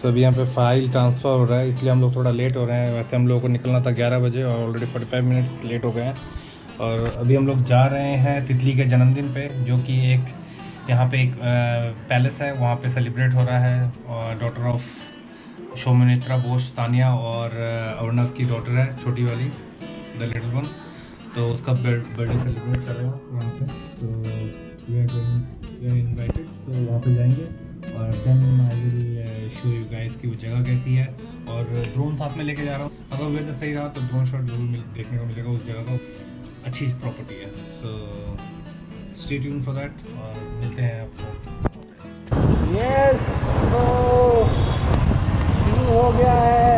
तो अभी यहाँ पे फाइल ट्रांसफ़र हो रहा है, इसलिए हम लोग थोड़ा लेट हो रहे हैं। वैसे हम लोगों को निकलना था 11 बजे और ऑलरेडी 45 मिनट्स लेट हो गए हैं। और अभी हम लोग जा रहे हैं तितली के जन्मदिन पे, जो कि एक यहाँ पे एक पैलेस है, वहाँ पे सेलिब्रेट हो रहा है। और डॉटर ऑफ शोमित्रा बोस तानिया और अरुणव की डॉटर है, छोटी वाली, द लिटिल वन। तो उसका बर्थडे सेलिब्रेट कर रहे हैं यहाँ पे। तो वी आर इनवाइटेड, तो वहाँ पे जाएंगे और then I will show you guys कि वो जगह कैसी है। और ड्रोन साथ में लेके जा रहा हूँ, अगर वेदर सही रहा तो ड्रोन शॉट जरूर देखने को मिलेगा उस जगह का। अच्छी प्रॉपर्टी है, so stay tuned for that और मिलते हैं आपको। यस, तो शुरू हो गया है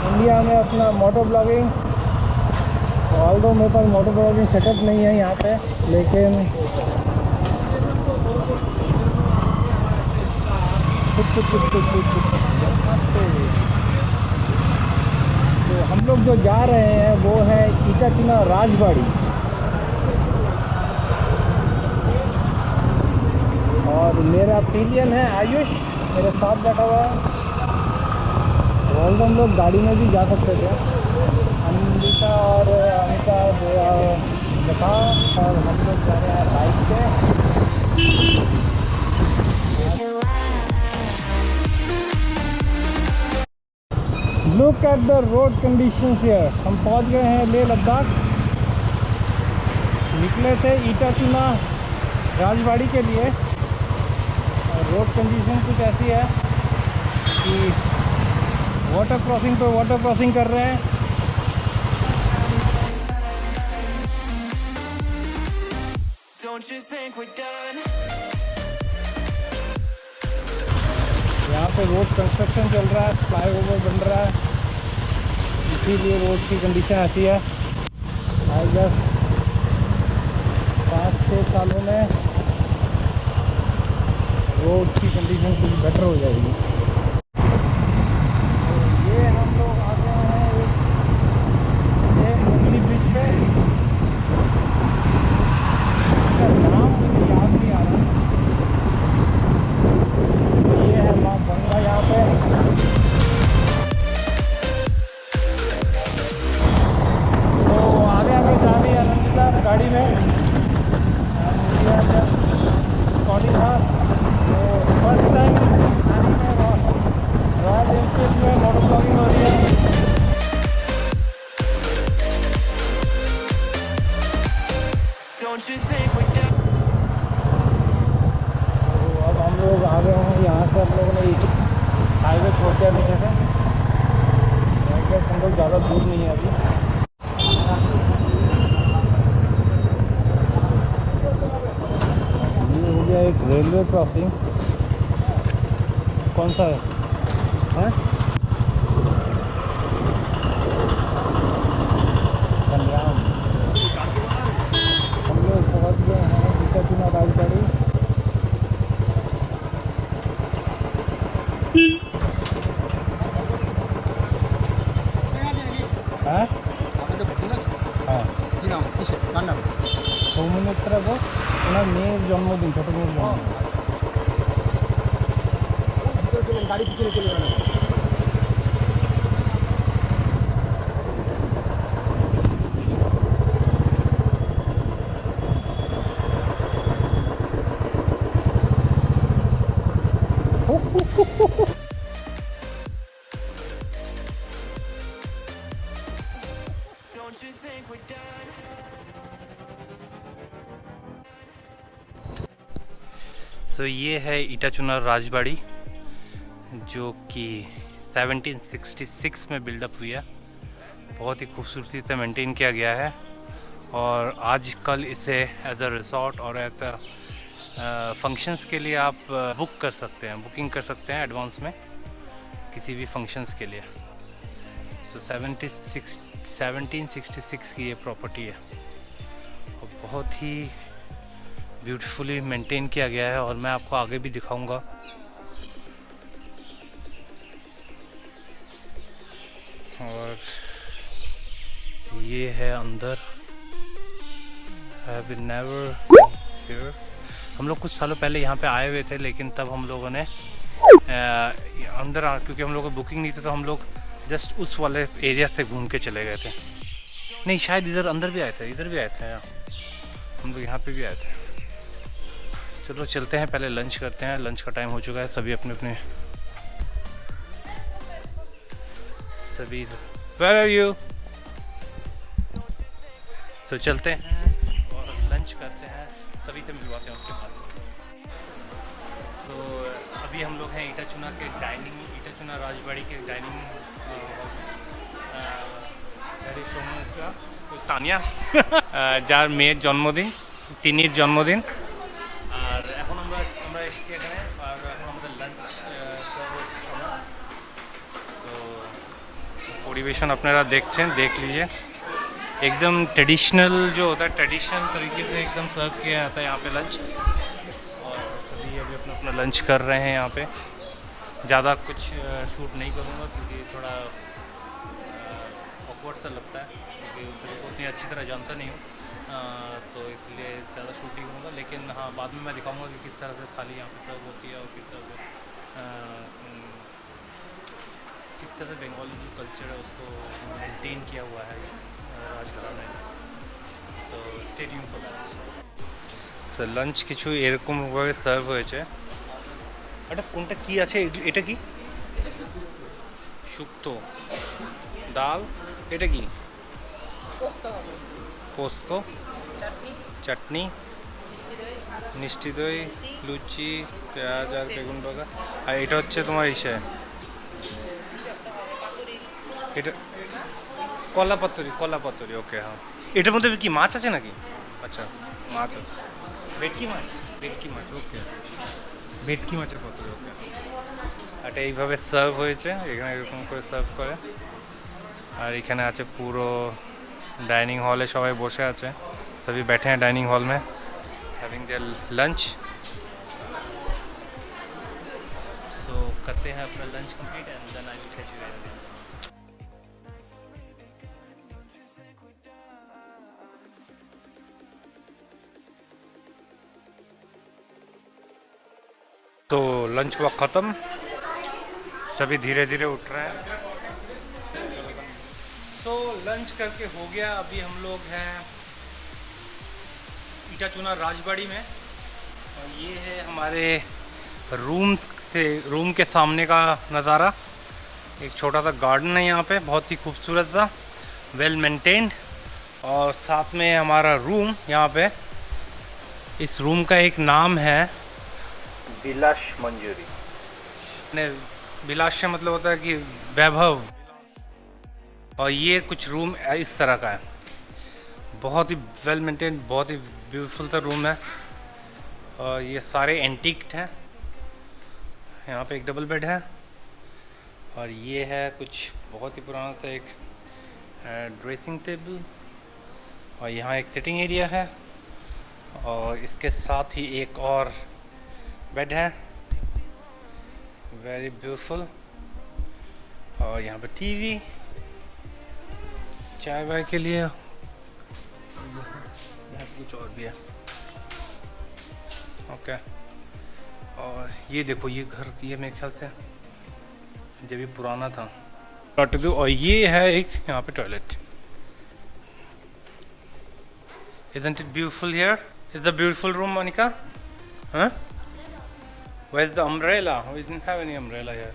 इंडिया में अपना मोटो ब्लॉगिंग। ऑल्दो मेरे पास मोटो ब्लॉगिंग सेटअप नहीं है यहाँ पे, लेकिन तो हम लोग जो जा रहे हैं वो है इटाचुना राजबाड़ी। और मेरा पिलियन है आयुष, मेरे साथ बैठा हुआ है। ऑल्दो हम लोग गाड़ी में भी जा सकते थे, अनिता और अनिता जगह, और हम लोग जा रहे हैं बाइक पे। Look at the road conditions here. हम पहुंच गए हैं लेह लद्दाख। निकले थे इटाचुना राजबाड़ी के लिए। और रोड कंडीशन कुछ ऐसी है कि वाटर क्रॉसिंग पे वाटर क्रॉसिंग कर रहे हैं। यहाँ पे रोड कंस्ट्रक्शन चल रहा है, फ्लाईओवर बन रहा है, इसीलिए रोड की कंडीशन ऐसी है। आई गेस 5-6 सालों में रोड की कंडीशन कुछ बेटर हो जाएगी। तो ये हम लोग आ गए हैं एक उगली ब्रिज पे। इसका नाम मुझे याद नहीं आ रहा। ये है माँ गंगा यहाँ पे। तो आगे आगे जा रही है रंजिता गाड़ी में। रिकॉर्डिंग था, तो फर्स्ट टाइम रॉयल एनफील्ड में मोटो ब्लॉगिंग हो रही है। तो अब हम लोग आ गए हैं यहाँ से। हम लोगों ने हाईवे छोड़ दिया पीछे से। हम लोग ज़्यादा दूर नहीं है अभी। ये हो गया एक रेलवे क्रॉसिंग। कौन सा है? कल्याण। हम लोग पहुँच गए हैं इटाचुना राजबाड़ी। हाँ সৌমিত্রা ঘোষ, ওনার মেয়ের জন্মদিন, ছোটো মেয়ের জন্মদিন। গাড়ি পিছনে চলে গেল। सो ये है इटाचुना राजबाड़ी, जो कि 1766 में बिल्डअप हुई है। बहुत ही खूबसूरती से मेंटेन किया गया है। और आजकल इसे एज अ रिसोर्ट और एज अ फंक्शंस के लिए आप बुक कर सकते हैं, बुकिंग कर सकते हैं एडवांस में किसी भी फंक्शंस के लिए। तो 1766 की ये प्रॉपर्टी है और बहुत ही ब्यूटीफुली मेंटेन किया गया है, और मैं आपको आगे भी दिखाऊंगा। और ये है अंदर। I've never here। हम लोग कुछ सालों पहले यहाँ पे आए हुए थे, लेकिन तब हम लोगों ने अंदर क्योंकि हम लोगों को बुकिंग नहीं थी, तो हम लोग जस्ट उस वाले एरिया से घूम के चले गए थे। नहीं, शायद इधर अंदर भी आए थे, इधर भी आए थे हम लोग, यहाँ पे भी आए थे। चलो चलते हैं, पहले लंच करते हैं। लंच का टाइम हो चुका है, सभी अपने अपने Where are you? तो चलते हैं और लंच करते हैं, सभी से मिलवाते हैं उसके बाद। सो अभी हम लोग हैं इटाचुना के डाइनिंग, इटाचुना राजबाड़ी के डाइनिंग तानिया যার মেয়ের জন্মদিন, তিনির জন্মদিন। আর এখন আমরা এসেছি এখানে, আর এখন আমাদের লাঞ্চ সময়। তো পরিবেশন আপনারা দেখছেন, देख लीजिए। एकदम ट्रेडिशनल जो होता है, ट्रेडिशनल तरीके से एकदम सर्व किया जाता है यहाँ पे लंच। और अभी अपना अपना लंच कर रहे हैं यहाँ पे। ज़्यादा कुछ शूट नहीं करूँगा क्योंकि थोड़ा ऑकवर्ड सा लगता है, क्योंकि उनको उतनी अच्छी तरह जानता नहीं हूँ, तो इसलिए ज़्यादा शूट नहीं करूँगा। लेकिन हाँ, बाद में मैं दिखाऊँगा कि किस तरह से थाली यहाँ पे सर्व होती है और किस तरह से बंगाली जो कल्चर है उसको मेंटेन किया हुआ है রাজঘাটা में। So stay tune for that. So lunch কিছু এরকমভাবে সার্ভ হয়েছে। এটা কোনটা কি আছে, এটা কি? শুক্তো ডাল। এটা কি? পোস্ত, চাটনি, মিষ্টি দই, লুচি, পেঁয়াজ আর বেগুন ভাজা। আর এটা হচ্ছে তোমার ইসে, এটা কলা পাতুরি, কলা পাতুরি। ওকে, হ্যাঁ। এটার মধ্যে কি মাছ আছে নাকি? আচ্ছা, মাছ আছে। ভেটকি মাছ, ভেটকি মাছ। ওকে, ভেটকি মাছের পাতুরি। ওকে, এটা এইভাবে সার্ভ হয়েছে, এখানে এরকম করে সার্ভ করে। আর এখানে আছে পুরো ডাইনিং হলে সবাই বসে আছে, सभी बैठे हैं डाइनिंग हॉल में हैविंग देयर लंच। सो करते हैं अपना lunch complete and then I will catch you again. तो लंच हुआ ख़त्म, सभी धीरे धीरे उठ रहे हैं। तो लंच करके हो गया। अभी हम लोग हैं इटाचुना राजबाड़ी में, और ये है हमारे रूम के सामने का नज़ारा। एक छोटा सा गार्डन है यहाँ पे, बहुत ही खूबसूरत सा, वेल मेंटेन्ड। और साथ में हमारा रूम यहाँ पे, इस रूम का एक नाम है विलास मंजूरी। विलास मतलब होता है कि वैभव। और ये कुछ रूम इस तरह का है, बहुत ही वेल मेंटेन, बहुत ही ब्यूटीफुल सा रूम है। और ये सारे एंटीक्ट हैं। यहाँ पे एक डबल बेड है, और ये है कुछ बहुत ही पुराना सा एक ड्रेसिंग टेबल, और यहाँ एक सिटिंग एरिया है, और इसके साथ ही एक और बेड है, वेरी ब्यूटीफुल। और यहाँ पे टीवी, चाय वाय के लिए, कुछ और भी है। ओके, और ये देखो, ये घर, ये मेरे ख्याल से जब ये पुराना था। और ये है एक यहाँ पे toilet. Isn't it beautiful here? Is the beautiful room, Monica? Huh? Where's the umbrella? We didn't have any umbrella here.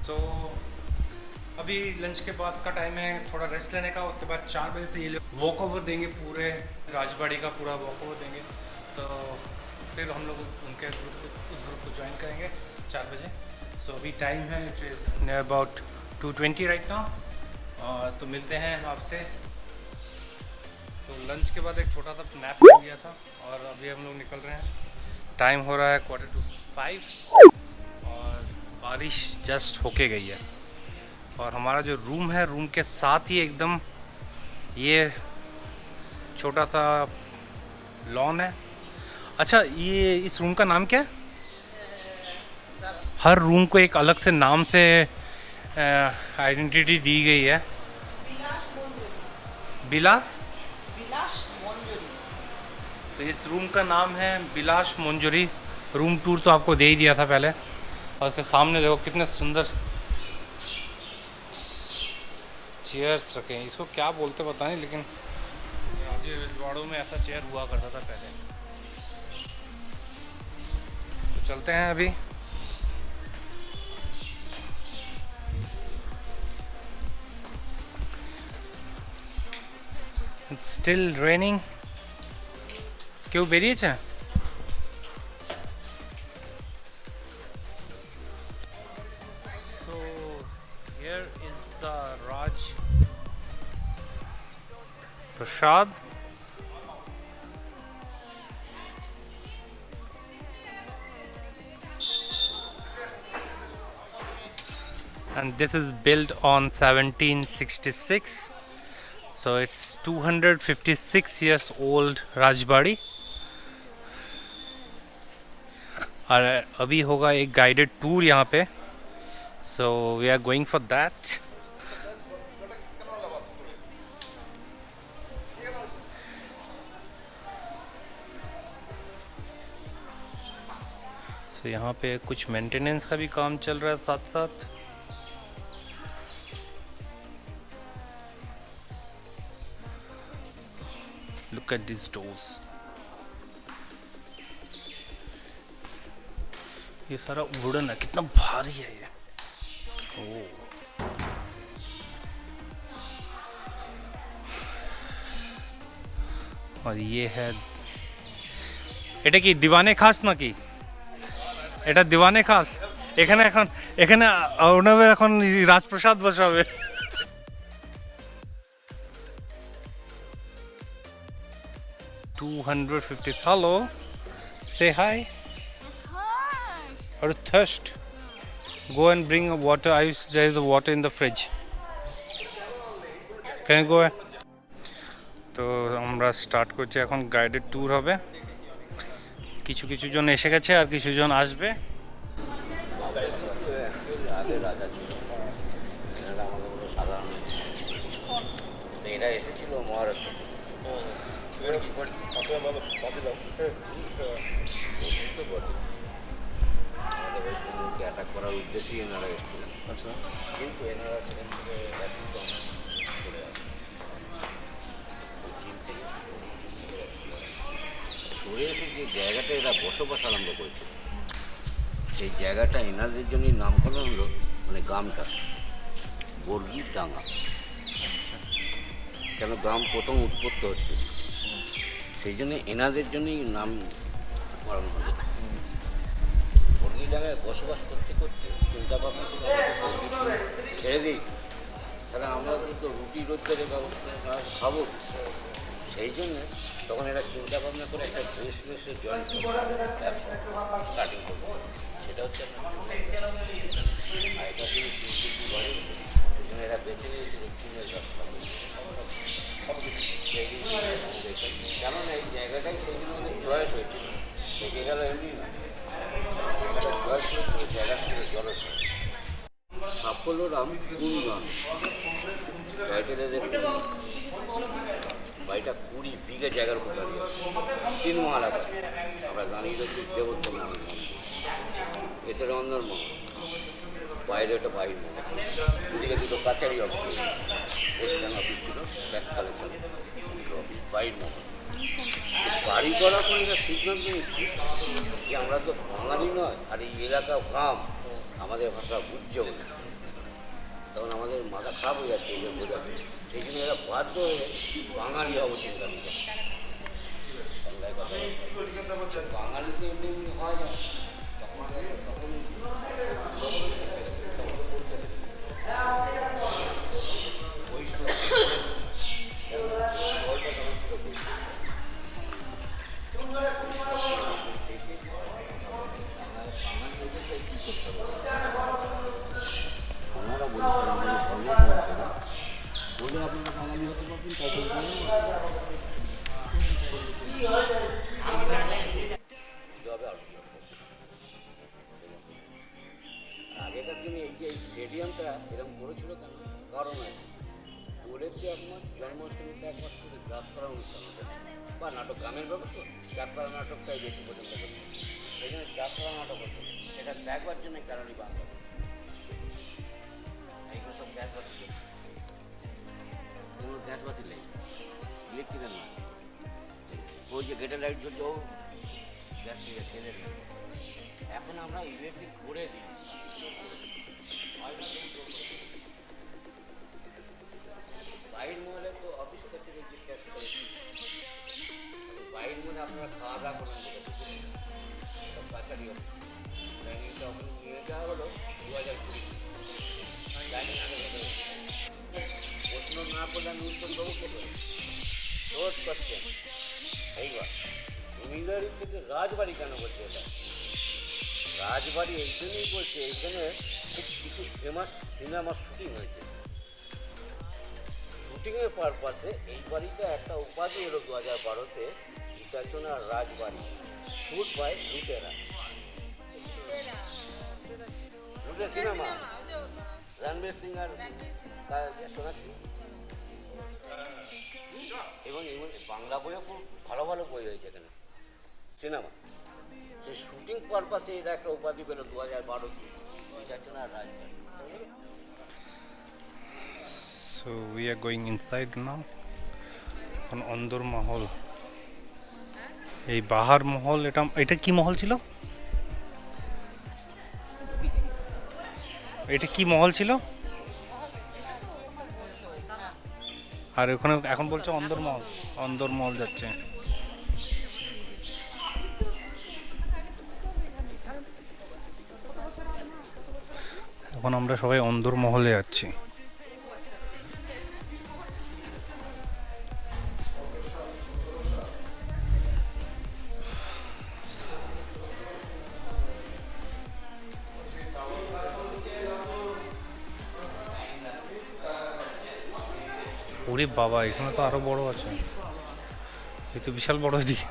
So अभी लंच के बाद का टाइम है, थोड़ा रेस्ट लेने का। उसके बाद 4 बजे से ये लोग वॉक ओवर देंगे, पूरे राजबाड़ी का पूरा वॉक ओवर देंगे। तो फिर हम लोग उनके उस ग्रुप को ज्वाइन करेंगे 4 बजे। सो अभी टाइम है, it is near about 2:20 right now. तो मिलते हैं आपसे तो लंच के बाद एक छोटा सा नैप हो गया था और अभी हम लोग निकल रहे हैं। टाइम हो रहा है 4:45 और बारिश जस्ट होके गई है। और हमारा जो रूम है, रूम के साथ ही एकदम ये छोटा सा लॉन है। अच्छा, ये इस रूम का नाम क्या है? हर रूम को एक अलग से नाम से आइडेंटिटी दी गई है। बिलास मंजरी। तो इस रूम का नाम है बिलास मंजरी। रूम टूर तो आपको दे ही दिया था पहले। और उसके सामने देखो कितने सुंदर चेयर्स रखे हैं। इसको क्या बोलते पता नहीं, लेकिन रजवाड़ों में ऐसा चेयर हुआ करता था पहले। तो चलते हैं अभी। It's still raining. क्यों बेरिए? So here is the Raj Prasad. And this is built on 1766. So it's 256 years old Rajbari. और अभी होगा एक गाइडेड टूर यहाँ पे। So we are going for that. So यहाँ पे कुछ मेंटेनेंस का भी काम चल रहा है साथ साथ। Look at these doors. ये सारा वुडन है, कितना भारी है ये। और ये है এটা কি দিওয়ানে খাস নাকি? এটা দিওয়ানে খাস। এখানে ওনাবে এখন রাজপ্রসাদ বসাবে। 250. Hello, say hi. Are you thirst? Go and bring a water. There is the water in the fridge. Can you go? তো আমরা স্টার্ট করছি এখন। গাইডেড ট্যুর হবে। কিছু জন এসে গেছে আর কিছু জন আসবে। এরা এসেছিল মহারাষ্ট্র। অ্যাটাক করার উদ্দেশ্যেই এনারা এসেছিলেন। আচ্ছা, কিন্তু এনারা সেখান থেকে চলে আসে চীন থেকে সরে এসে যে জায়গাটা এরা বসবাস আরম্ভ করেছে, সেই জায়গাটা এনাদের জন্যই নামকরণ হলো, মানে গ্রামটা বর্গির ডাঙ্গা। কেন গ্রাম প্রথম উৎপত্তি হচ্ছে, সেই জন্য এনাদের জন্যই নাম করানো হলো। বর্গির ডাঙ্গায় বসবাস করতে করতে চিন্তা ভাবনা ছেড়ে দিই, তাহলে আমরা কিন্তু রুটি রোজগারের ব্যবস্থা খাবো। সেই জন্য তখন এরা চিন্তা ভাবনা করে একটা বিজনেসে জয়েন স্টার্টিং করবো। সেটা হচ্ছে আগেকার দিনে ঘরে, সেই জন্য এরা বেছে নিয়েছিল চীনের ব্যবসা। কেননা এই জায়গাটাই সেই জন্য অনেক চয়েস হয়েছিল। থেকে গেল এমনি না, চয়েস হয়েছিল জায়গা ছিল জলসা। সাফল্য রাম কুড়িগান টাইটেলে দেখতে বাড়িটা 20 বিঘা জায়গার উপর দাঁড়িয়ে 3 মহলা। আমরা দাঁড়িয়ে রয়েছি দেবোত্তম মন্দির, ভেতরে অন্দর মহল, বাইরে ওটা বাইর মহল, দুদিকে দুটো কাছারি অফিস, ওয়েস্টার্ন অফিস ছিল, ব্যাক কালেকশন অফিস, বাইর মহল। বাড়ি করার পরে এটা সিদ্ধান্ত নিচ্ছি যে আমরা তো বাঙালি নয়, আর এই এলাকা গ্রাম, আমাদের ভাষা বুঝছে বলে। তখন আমাদের মাথা খারাপ হয়ে যাচ্ছে এই যে বোঝাতে। সেই জন্য এরা বাধ্য হয়ে বাঙালি হবো চিন্তা করে। বাংলায় কথা বাঙালিতে এমনি এমনি হয় না, তখন আগেকার দিনে এই যে এই স্টেডিয়ামটা এরকম করেছিল কেন কারণ আছে দোলের যে একমাত্র জন্মাষ্টমীতে একমাত্র যাত্রা অনুষ্ঠান হতো বা নাটক গ্রামের ব্যাপার তো যাত্রা নাটকটাই বেশি পছন্দ করতো সেই জন্য যাত্রা নাটক হতো সেটা দেখবার জন্য কারণই বাংলা এইগুলো সব গ্যাস বাতি এগুলো গ্যাস বাতি নেই ইলেকট্রিক্যাল নয় ওই যে গেটের লাইট জ্বলছে ও গ্যাস তেলের এখন আমরা ইলেকট্রিক করে দিই বাইরের মহলে তো অফিস কাছে বাইরের মনে আপনারা খাওয়া দাওয়া করবেন সব কাছারি অফিস ডাইনিংটা অফিস নিয়ে যাওয়া হলো 2020 ডাইনিং আগে প্রশ্ন না করলে আমি উত্তর দেবো কে করে রোজ কোশ্চেন এইবার জমিদারি থেকে রাজবাড়ি কেন বলছে এটা রাজবাড়ি এই জন্যই বলছে এইখানে খুব কিছু ফেমাস সিনেমার শুটিং হয়েছে শুটিংয়ের পারপাসে এই বাড়িতে একটা উপাধি এলো 2012-তে ইটাচনা রাজবাড়ি শুট বাই লুটেরা লুটের সিনেমা রণবীর সিং আর সোনাক্ষী এবং বাংলা বইও খুব ভালো ভালো বই হয়েছে এখানে সিনেমা সেই শুটিং পারপাসে এটা একটা উপাধি পেল 2012-তে ইটাচনা রাজবাড়ি So we are going inside now on অন্দর মহল এই বাহার মহল এটা কি মহল ছিল এটা কি মহল ছিল আর ওখানে এখন বলছে অন্দর মহল যাচ্ছে এখন আমরা সবাই অন্দর মহলে যাচ্ছি ওরে বাবা এখানে তো আরো বড় আছে এই তো বিশাল বড় এদিকে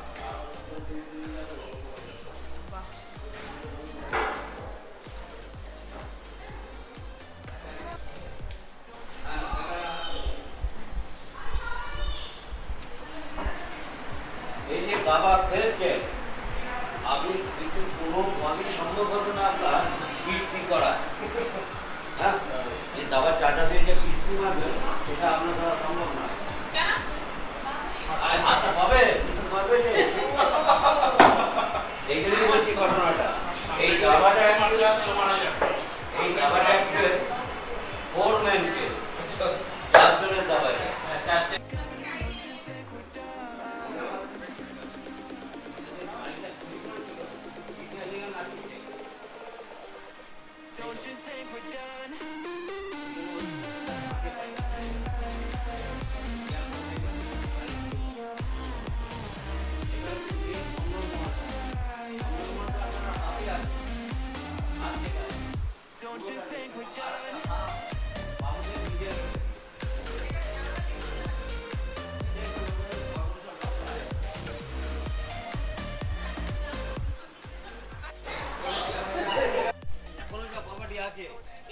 এই যে বাবা খেলছে আপনি কিছু কোনোভাবে সম্ভব হবে না আপনার কিস্তি করা হ্যাঁ এই দাবার চাটা দিয়ে যে কিস্তি মারবে সেটা আপনার দ্বারা সম্ভব না হাতটা পাবে পারবে যে এই জন্যই বলছি ঘটনাটা এই দাবাটা এই দাবাটা একটা ফোরম্যানকে 4 জনের দাবা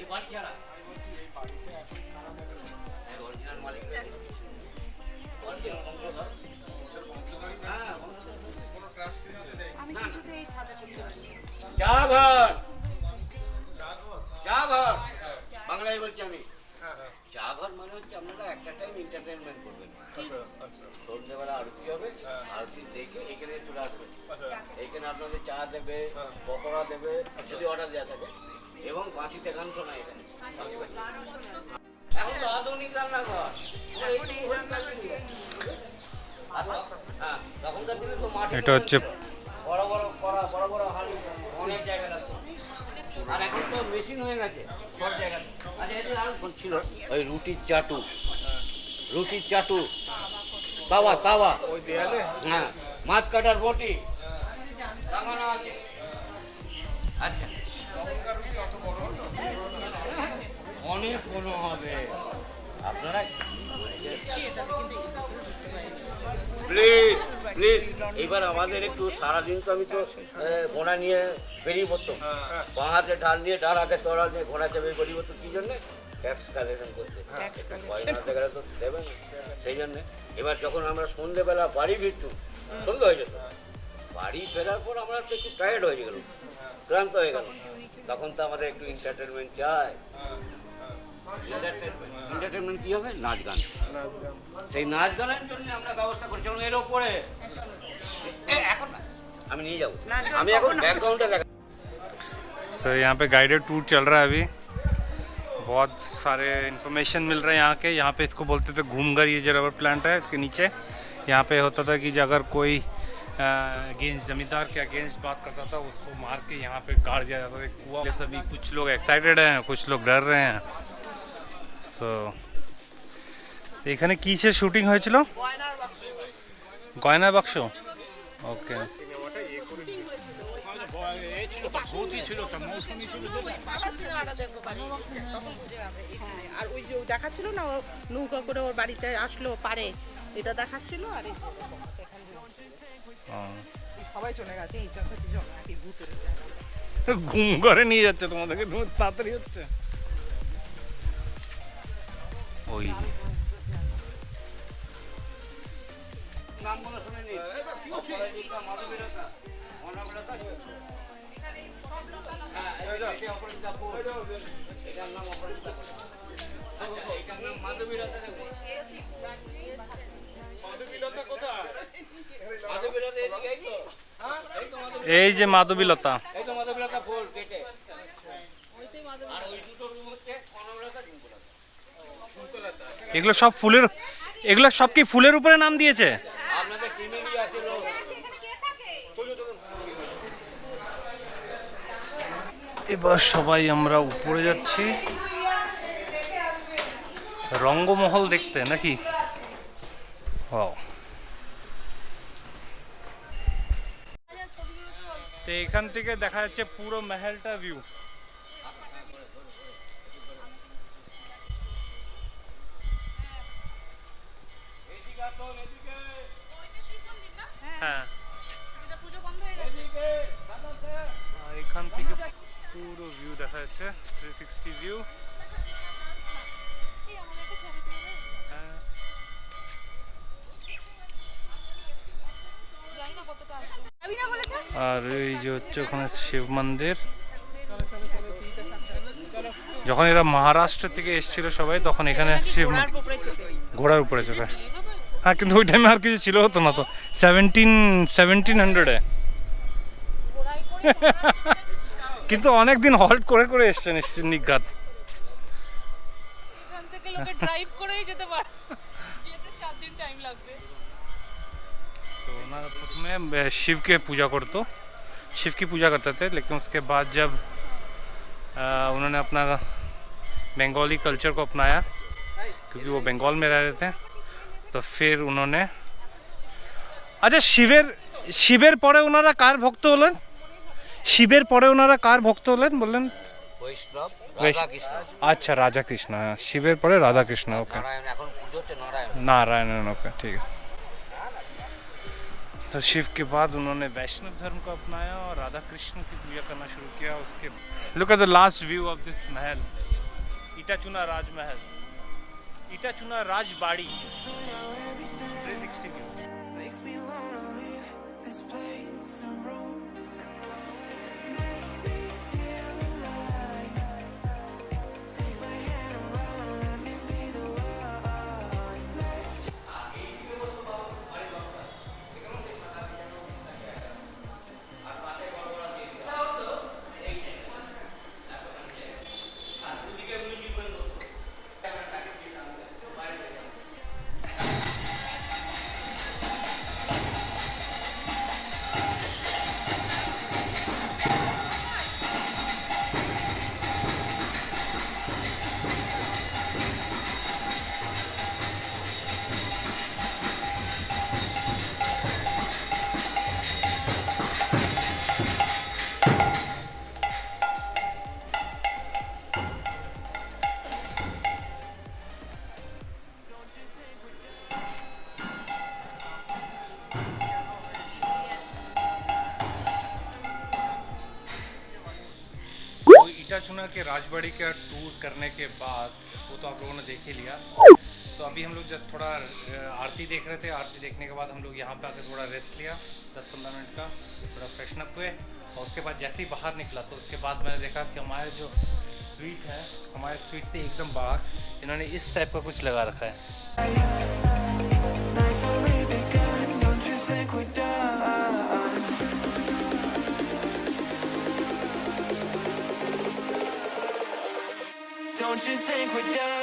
এই বাড়ি ছাড়া অরিজিনাল মালিক বাংলায় বলছি আমি চা ঘর মানে হচ্ছে আপনারা একটা টাইম এন্টারটেনমেন্ট করবেন সন্ধ্যেবেলা আরতি হবে আরতি দেখে এখানে চলে আসবেন এখানে আপনাদের চা দেবে পকোড়া দেবে যদি অর্ডার দেওয়া থাকে এবং বাঁশিতে গান শোনায় এখানে এখন তো আধুনিক রান্নাঘর তখনকার দিনে তো মাটি এটা হচ্ছে বড় বড় কড়া বড় বড় হাঁড়ি অনেক জায়গা লাগতো আর এখন তো মেশিন হয়ে গেছে সব জায়গায় আচ্ছা এটা আর ছিল ওই রুটির চাটু তাওয়া ওই দেয়ালে হ্যাঁ মাছ কাটার বটি টাঙানো আছে আচ্ছা অনেক বড় হবে আপনারা প্লিজ প্লিজ এইবার আমাদের একটু সারাদিন তো আমি তো ঘোড়া নিয়ে বেরিয়ে পড়তাম, বাঁ হাতে ঢাল নিয়ে ডান হাতে তরাল নিয়ে ঘোড়া চেপে বেরিয়ে পড়তো কি জন্যে? ট্যাক্স কালেকশন করতে। পয়সা না গেলে তো দেবেন, সেই জন্যে এবার যখন আমরা সন্ধ্যেবেলা বাড়ি ফিরতুম, সন্ধ্যে হয়ে যেত, বাড়ি ফেরার পর আমরা তো একটু টায়ার্ড হয়ে গেল, ক্লান্ত হয়ে গেল, তখন তো আমাদের একটু এন্টারটেনমেন্ট চাই। এন্টারটেনমেন্ট কি হবে? নাচ গান। সেই নাচ গানের জন্য আমরা ব্যবস্থা করছিলাম এর ওপরে। এখন না, আমি নিয়ে যাবো, আমি এখন ব্যাকগ্রাউন্ডে দেখা। सो यहाँ पे गाइडेड टूर चल रहा है अभी, बहुत सारे इन्फॉर्मेशन मिल रहे हैं यहाँ के। यहाँ पे इसको बोलते थे घूमगर, ये जो रबर प्लांट है इसके नीचे यहाँ पे होता था कि अगर कोई अगेंस्ट जमींदार के अगेंस्ट बात करता था उसको मार के यहाँ पे गाड़ दिया जाता था कुआ। सभी कुछ लोग एक्साइटेड हैं, कुछ लोग डर रहे हैं। सो এখানে কিসের শুটিং হয়েছিল? গয়নার বাক্স। ওকে, আর ওই যে দেখাচ্ছিল না, ও নৌকা করে ওর বাড়িতে আসলো পারে, এটা দেখাচ্ছিল। আর এই সবাই চলে গেছে, এই চারটি জন নাকি ভূতের ঘুম করে নিয়ে যাচ্ছে তোমাদেরকে, তোমার তাড়াতাড়ি হচ্ছে। ওই নামগুলো শুনে নিন। অপরাজিতা, মাধবীলতা, অনাবলতা, এটা অপরাজিতা ফুল, এটার নাম অপরাজিতা ফুল। আচ্ছা, এটার নাম মাধবীলতা। মাধবীলতা কোথায়? মাধবীলতা এদিকে, এই তো, এই তো মাধবীলতা। এই যে মাধবীলতা, এই তো মাধবীলতা ফুল কেটে। আর ওই দুটো রুম হচ্ছে অনাবলতা, ঝুমকলতা। এগুলো সব ফুলের, এগুলো সব কি ফুলের উপরে নাম দিয়েছে? আপনাদের টিমে কি আছে লোক? এবার সবাই আমরা উপরে যাচ্ছি রঙ্গমহল দেখতে নাকি। তো এখান থেকে দেখা যাচ্ছে পুরো মহলটা ভিউ। হ্যাঁ, এখান থেকে পুরো ভিউ দেখা যাচ্ছে, 360 ভিউ। আর এই যে হচ্ছে ওখানে শিব মন্দির। যখন এরা মহারাষ্ট্র থেকে এসেছিল সবাই, তখন এখানে শিব ঘোড়ার উপরে চলে। হ্যাঁ, কিন্তু ওই টাইমে আর কিছু ছিল হতো না তো, 1700-এ। কিন্তু অনেক দিন হল্ট করে করে এসছেন নিঘাত। এখান থেকে লোকে ড্রাইভ করেই যেতে পারে, যেতে 4 दिन টাইম লাগবে। तो उन्होंने प्रथम शिव के पूजा करते, शिव की पूजा करते थे, लेकिन उसके बाद जब उन्होंने अपना बंगाली कल्चर को अपनाया, क्योंकि वो बंगाल में रह रहे थे, तो फिर उन्होंने अच्छा शिवेर परे ওনারা কার ভক্ত হলেন? শিবের পরে ওনারা কার ভক্ত হলেন বললেন? বৈষ্ণব, রাধা কৃষ্ণ। अच्छा, राधा कृष्ण। शिवेर परे राधा कृष्ण। ओके, नारायण এখন পুজো হচ্ছে नारायण। नारायण। ओके, ठीक है। तो शिव के बाद उन्होंने वैष्णव धर्म को अपनाया और राधा कृष्ण की पूजा करना शुरू किया। उसके look at the last view of this महल, इटाचुना राजमहल, Itachuna Rajbari, 360 view. Makes me wanna leave this place and roam. Make me feel alive. Take my hand around, let me be the one. Let's चुना के राजबाड़ी का टूर करने के बाद वो तो आप लोगों ने देख ही लिया। तो अभी हम लोग जब थोड़ा आरती देख रहे थे, आरती देखने के बाद हम लोग यहाँ पे आकर थोड़ा रेस्ट लिया 10-15 मिनट का, थोड़ा फ्रेशन अप हुए। और उसके बाद जैसे ही बाहर निकला तो उसके बाद मैंने देखा कि हमारे जो स्वीट है, हमारे स्वीट से एकदम बाहर इन्होंने इस टाइप का कुछ लगा रखा है। Night's already begun. Don't you think we're done? Don't you think we're done?